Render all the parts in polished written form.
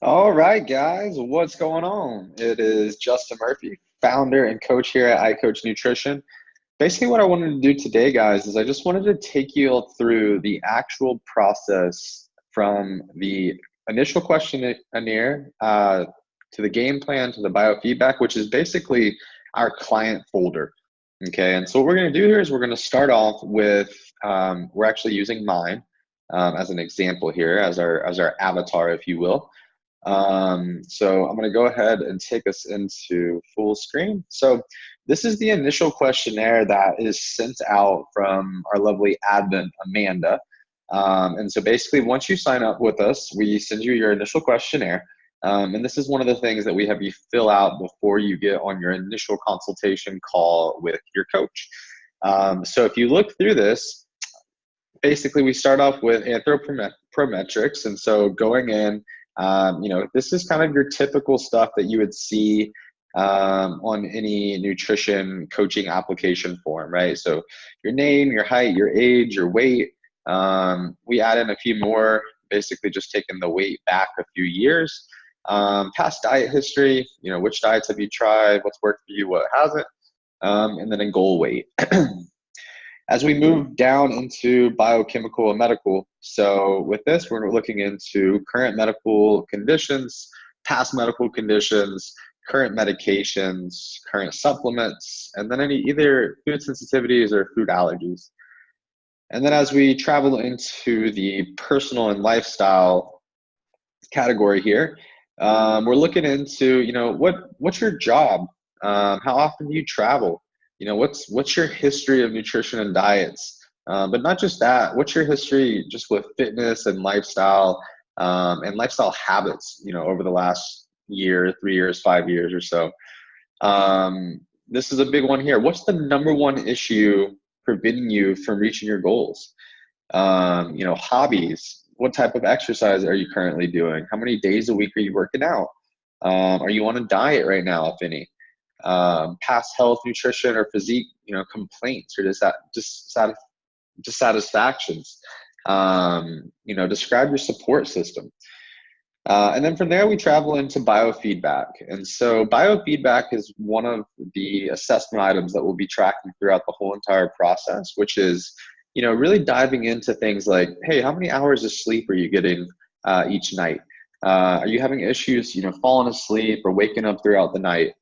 All right, guys, what's going on? It is Justin Murphy, founder and coach here at iCoach Nutrition. Basically, what I wanted to do today, guys, is I just wanted to take you all through the actual process from the initial questionnaire to the game plan to the biofeedback, which is basically our client folder. Okay, and so what we're going to do here is we're going to start off with we're actually using mine as an example here as our avatar, if you will. So I'm going to go ahead and take us into full screen. So this is the initial questionnaire that is sent out from our lovely admin, Amanda. And so basically, once you sign up with us, we send you your initial questionnaire. And this is one of the things that we have you fill out before you get on your initial consultation call with your coach. So if you look through this, basically we start off with anthropometrics. And so going in, this is kind of your typical stuff that you would see on any nutrition coaching application form, right? So your name, your height, your age, your weight. We add in a few more, basically just taking the weight back a few years. Past diet history, which diets have you tried, what's worked for you, what hasn't, and then a goal weight. As we move down into biochemical and medical, so with this, we're looking into current medical conditions, past medical conditions, current medications, current supplements, and then any either food sensitivities or food allergies. And then as we travel into the personal and lifestyle category here, we're looking into, what's your job? How often do you travel? What's your history of nutrition and diets? But not just that, what's your history just with fitness and lifestyle habits, over the last year, 3 years, 5 years or so. This is a big one here. What's the number one issue preventing you from reaching your goals? Hobbies. What type of exercise are you currently doing? How many days a week are you working out? Are you on a diet right now, if any? Past health, nutrition, or physique, complaints or dissatisfactions. Describe your support system. And then from there, we travel into biofeedback. And so biofeedback is one of the assessment items that we'll be tracking throughout the whole entire process, which is, really diving into things like, hey, how many hours of sleep are you getting each night? Are you having issues, falling asleep or waking up throughout the night?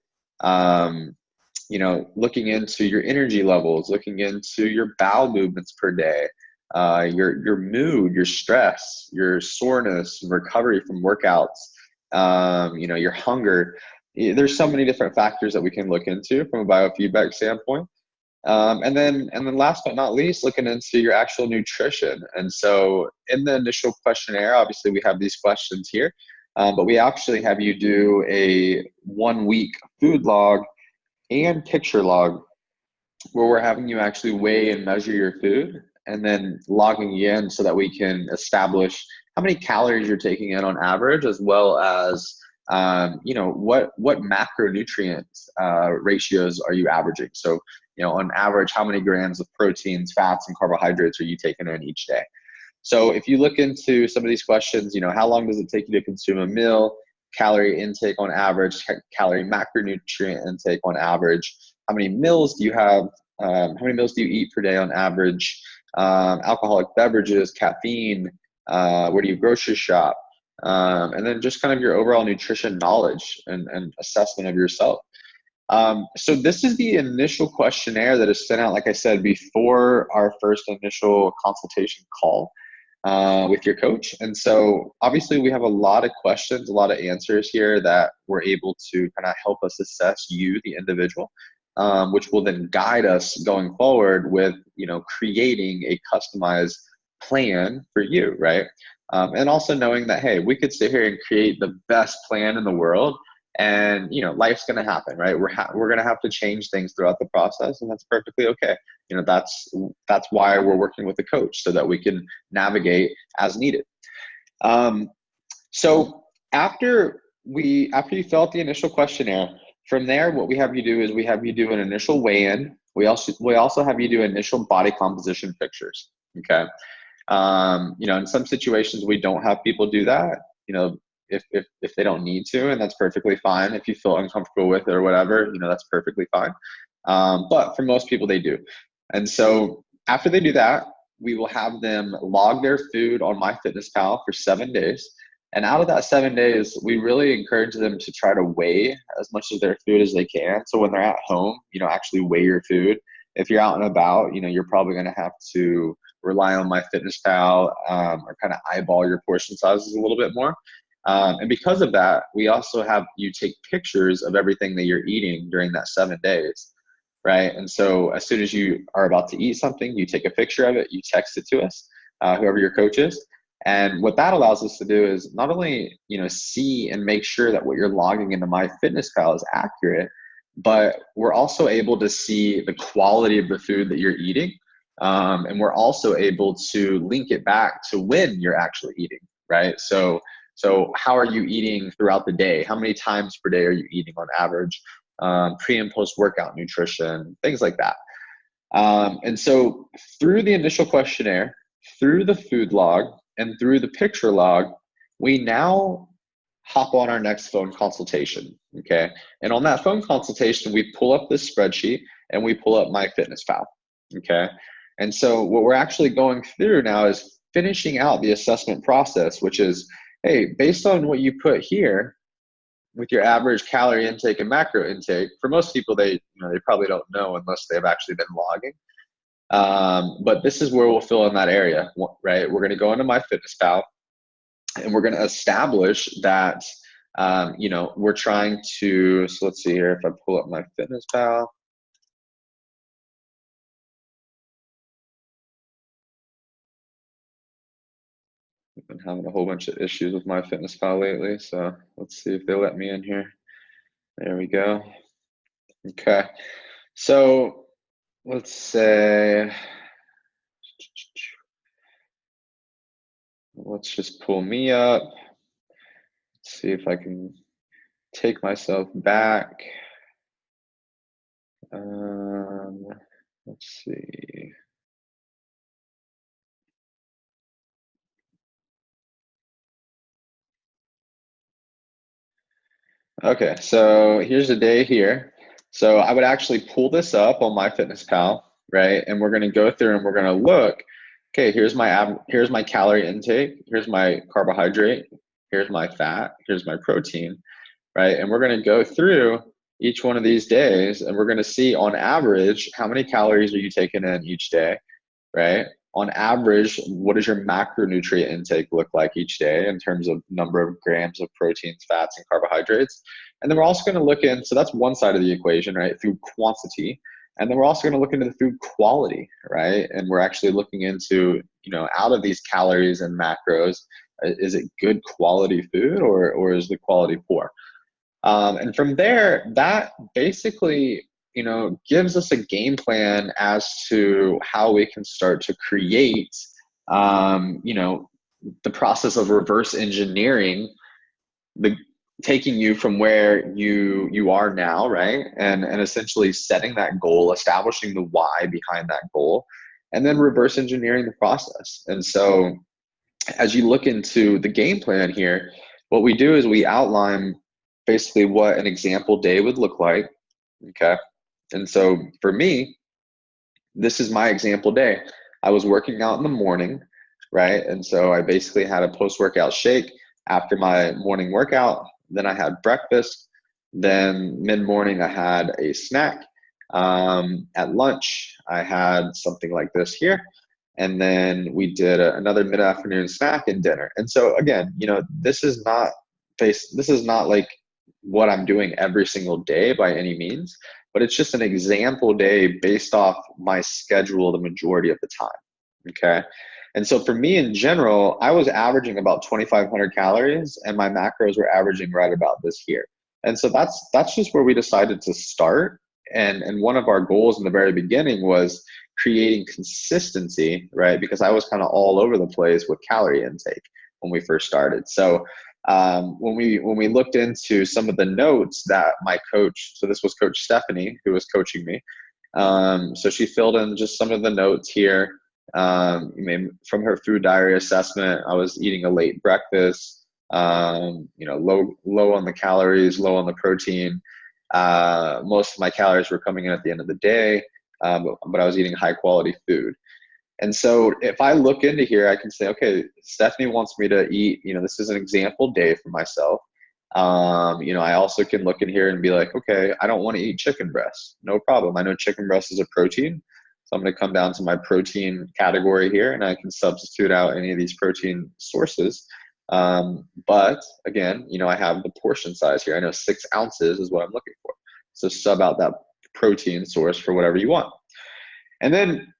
Looking into your energy levels, looking into your bowel movements per day, your mood, your stress, your soreness, recovery from workouts, your hunger. There's so many different factors that we can look into from a biofeedback standpoint. And then last but not least, looking into your actual nutrition. And so in the initial questionnaire, obviously we have these questions here, but we actually have you do a 1 week food log and picture log where we're having you actually weigh and measure your food and then logging you in so that we can establish how many calories you're taking in on average, as well as what macronutrient ratios are you averaging. So on average, how many grams of proteins, fats, and carbohydrates are you taking in each day? So if you look into some of these questions, how long does it take you to consume a meal? Calorie intake on average, calorie macronutrient intake on average. How many meals do you have? How many meals do you eat per day on average? Alcoholic beverages, caffeine, where do you grocery shop? And then just kind of your overall nutrition knowledge and assessment of yourself. So this is the initial questionnaire that is sent out, like I said, before our first initial consultation call with your coach. And so obviously we have a lot of questions, a lot of answers here that we're able to kind of help us assess you, the individual, which will then guide us going forward with, creating a customized plan for you, right? And also knowing that, hey, we could sit here and create the best plan in the world, and life's going to happen, right? We're going to have to change things throughout the process, and that's perfectly okay. That's why we're working with a coach, so that we can navigate as needed. So after you fill out the initial questionnaire, from there, what we have you do is we have you do an initial weigh-in. We also have you do initial body composition pictures. Okay. In some situations we don't have people do that. if they don't need to, and that's perfectly fine. If you feel uncomfortable with it or whatever, that's perfectly fine. But for most people, they do. And so after they do that, we will have them log their food on MyFitnessPal for 7 days. And out of that 7 days, we really encourage them to try to weigh as much of their food as they can. So when they're at home, actually weigh your food. If you're out and about, you're probably going to have to rely on MyFitnessPal, or kind of eyeball your portion sizes a little bit more. And because of that, we also have you take pictures of everything that you're eating during that 7 days, right? And so as soon as you are about to eat something, you take a picture of it, you text it to us, whoever your coach is. And what that allows us to do is not only, see and make sure that what you're logging into MyFitnessPal is accurate, but we're also able to see the quality of the food that you're eating. And we're also able to link it back to when you're actually eating, right? So how are you eating throughout the day? How many times per day are you eating on average? Pre and post workout nutrition, things like that. And so through the initial questionnaire, through the food log, and through the picture log, we now hop on our next phone consultation, okay? And on that phone consultation, we pull up this spreadsheet and we pull up MyFitnessPal, okay? And so what we're actually going through now is finishing out the assessment process, which is, hey, based on what you put here with your average calorie intake and macro intake, for most people, they probably don't know unless they've actually been logging. But this is where we'll fill in that area, right? We're going to go into MyFitnessPal and we're going to establish that, we're trying to, so let's see here, if I pull up MyFitnessPal. I've been having a whole bunch of issues with MyFitnessPal lately, so let's see if they let me in here. There we go. Okay, so let's say, let's just pull me up. Let's see if I can take myself back. Let's see. Okay, so here's the day here. So I would actually pull this up on MyFitnessPal, right? And we're going to go through and we're going to look. Okay, here's my calorie intake. Here's my carbohydrate. Here's my fat. Here's my protein, right? And we're going to go through each one of these days, and we're going to see on average how many calories are you taking in each day, right? On average, what does your macronutrient intake look like each day in terms of number of grams of proteins, fats, and carbohydrates? And then we're also going to look in, so that's one side of the equation, right? Food quantity. And then we're also going to look into the food quality, right? And we're actually looking into, out of these calories and macros, is it good quality food or is the quality poor? And from there, that basically, gives us a game plan as to how we can start to create, the process of reverse engineering, taking you from where you are now, right? And essentially setting that goal, establishing the why behind that goal, and then reverse engineering the process. And so as you look into the game plan here, what we do is we outline basically what an example day would look like, okay? And so for me, this is my example day. I was working out in the morning, right? And so I basically had a post-workout shake after my morning workout. Then I had breakfast. Then mid-morning, I had a snack. At lunch, I had something like this here. And then we did another mid-afternoon snack and dinner. And so again, this is not like what I'm doing every single day by any means, but it's just an example day based off my schedule the majority of the time, okay? And so for me in general, I was averaging about 2,500 calories and my macros were averaging right about this here. And so that's just where we decided to start. And one of our goals in the very beginning was creating consistency, right? Because I was kind of all over the place with calorie intake when we first started. So when we looked into some of the notes that my coach, so this was Coach Stephanie who was coaching me, so she filled in just some of the notes here. From her food diary assessment, I was eating a late breakfast. low on the calories, low on the protein. Most of my calories were coming in at the end of the day, but I was eating high quality food. And so if I look into here, I can say, okay, Stephanie wants me to eat, this is an example day for myself. I also can look in here and be like, okay, I don't want to eat chicken breast. No problem. I know chicken breast is a protein. So I'm going to come down to my protein category here and I can substitute out any of these protein sources. But again, I have the portion size here. I know 6 ounces is what I'm looking for. So sub out that protein source for whatever you want. And then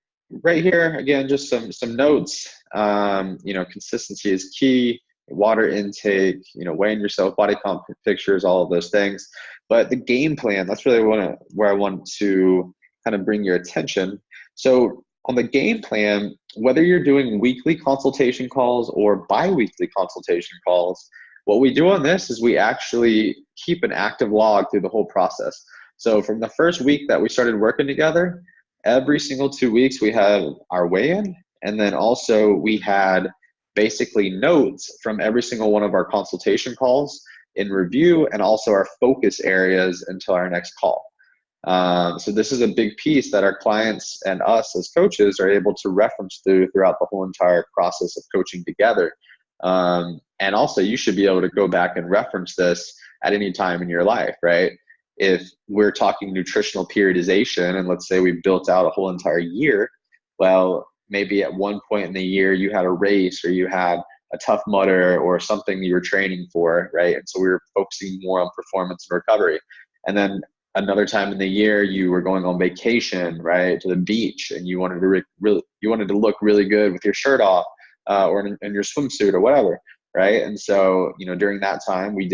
right here, again, just some notes. Consistency is key. Water intake, weighing yourself, body comp pictures, all of those things. But the game plan, that's really where I want to kind of bring your attention. So on the game plan, whether you're doing weekly consultation calls or bi-weekly consultation calls, what we do on this is we actually keep an active log through the whole process. So from the first week that we started working together, every single 2 weeks we had our weigh-in, and then also we had basically notes from every single one of our consultation calls in review, and also our focus areas until our next call. So this is a big piece that our clients and us as coaches are able to reference throughout the whole entire process of coaching together. And also you should be able to go back and reference this at any time in your life, right? If we're talking nutritional periodization, and let's say we built out a whole entire year, well, maybe at one point in the year you had a race or you had a Tough Mudder or something you were training for, right? And so we were focusing more on performance and recovery. And then another time in the year you were going on vacation, right, to the beach, and you wanted to look really good with your shirt off or in your swimsuit or whatever, right? And so during that time we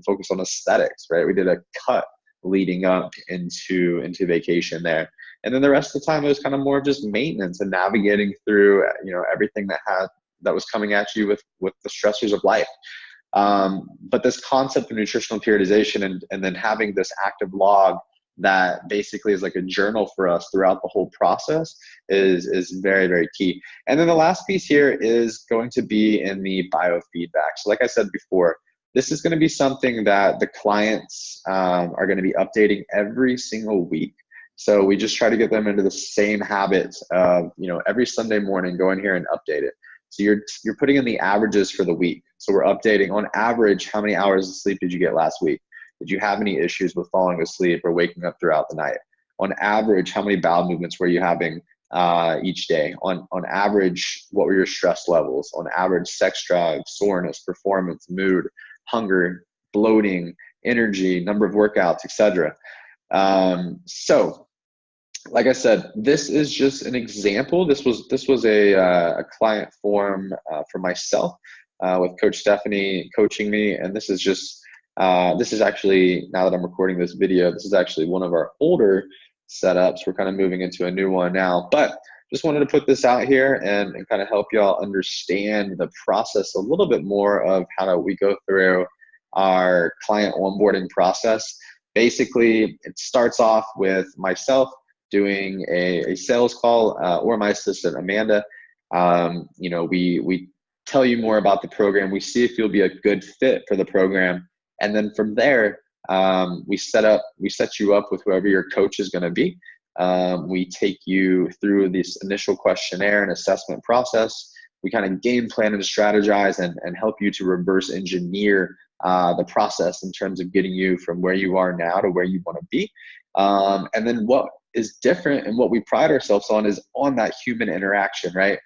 focused on aesthetics, right? We did a cut leading up into vacation there. And then the rest of the time it was kind of more of just maintenance and navigating through everything that was coming at you with the stressors of life. But this concept of nutritional periodization and then having this active log that basically is like a journal for us throughout the whole process is very, very key. And then the last piece here is going to be in the biofeedback. So like I said before, this is going to be something that the clients are going to be updating every single week. So we just try to get them into the same habits of, every Sunday morning, go in here and update it. So you're putting in the averages for the week. So we're updating on average, how many hours of sleep did you get last week? Did you have any issues with falling asleep or waking up throughout the night? On average, how many bowel movements were you having each day? On average, what were your stress levels? On average, sex drive, soreness, performance, mood, hunger, bloating, energy, number of workouts, etc. So like I said, this is just an example. This was a client form for myself with Coach Stephanie coaching me, and this is actually, now that I'm recording this video, this is actually one of our older setups. We're kind of moving into a new one now, but just wanted to put this out here and kind of help y'all understand the process a little bit more of how we go through our client onboarding process. Basically, it starts off with myself doing a sales call or my assistant Amanda. We tell you more about the program. We see if you'll be a good fit for the program, and then from there we set you up with whoever your coach is going to be. We take you through this initial questionnaire and assessment process. We kind of game plan and strategize and help you to reverse engineer the process in terms of getting you from where you are now to where you want to be. And then what is different and what we pride ourselves on is on that human interaction, right?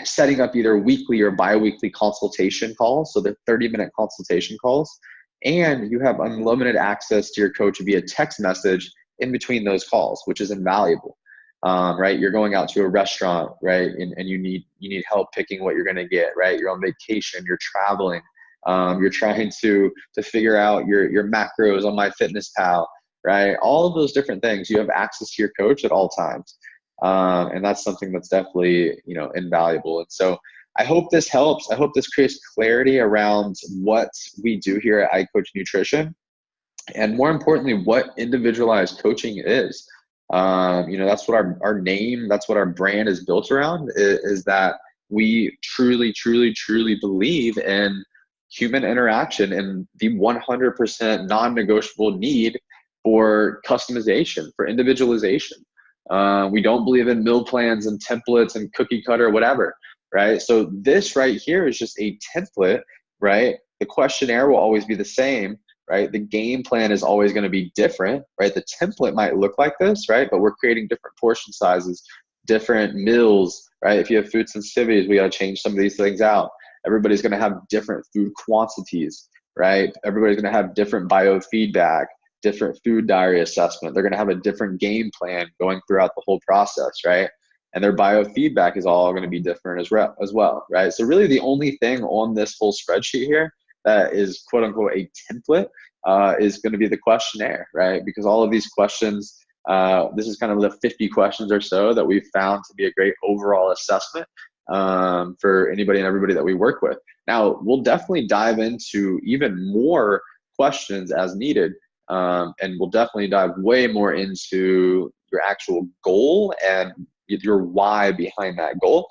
Setting up either weekly or bi-weekly consultation calls, so they're 30-minute consultation calls, and you have unlimited access to your coach via text message in between those calls, which is invaluable. Right? You're going out to a restaurant, right? And you need help picking what you're going to get, right? You're on vacation, you're traveling, you're trying to figure out your macros on MyFitnessPal, right? All of those different things, you have access to your coach at all times. And that's something that's definitely, invaluable. And so I hope this helps. I hope this creates clarity around what we do here at iCoach Nutrition, and more importantly, what individualized coaching is. That's what our name, that's what our brand is built around, is that we truly, truly, truly believe in human interaction and the 100% non-negotiable need for customization, for individualization. We don't believe in meal plans and templates and cookie cutter, whatever, right? So this right here is just a template, right? The questionnaire will always be the same, right? The game plan is always going to be different, right? The template might look like this, right? But we're creating different portion sizes, different meals, right? If you have food sensitivities, we got to change some of these things out. Everybody's going to have different food quantities, right? Everybody's going to have different biofeedback, different food diary assessment. They're going to have a different game plan going throughout the whole process, right? And their biofeedback is all going to be different as well, right? So really the only thing on this whole spreadsheet here that is quote unquote a template is going to be the questionnaire, right? Because all of these questions, this is kind of the 50 questions or so that we've found to be a great overall assessment for anybody and everybody that we work with. Now, we'll definitely dive into even more questions as needed, and we'll definitely dive way more into your actual goal and your why behind that goal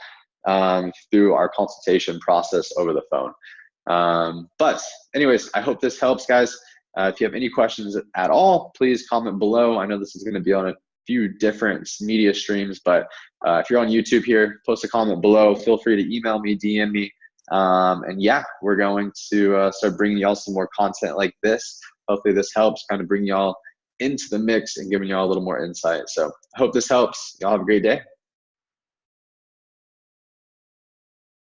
through our consultation process over the phone. But anyways, I hope this helps, guys. If you have any questions at all, please comment below. I know this is going to be on a few different media streams, but if you're on YouTube here, post a comment below. Feel free to email me, DM me. And yeah, we're going to start bringing y'all some more content like this. Hopefully this helps kind of bring y'all into the mix and giving y'all a little more insight. So I hope this helps. Y'all have a great day.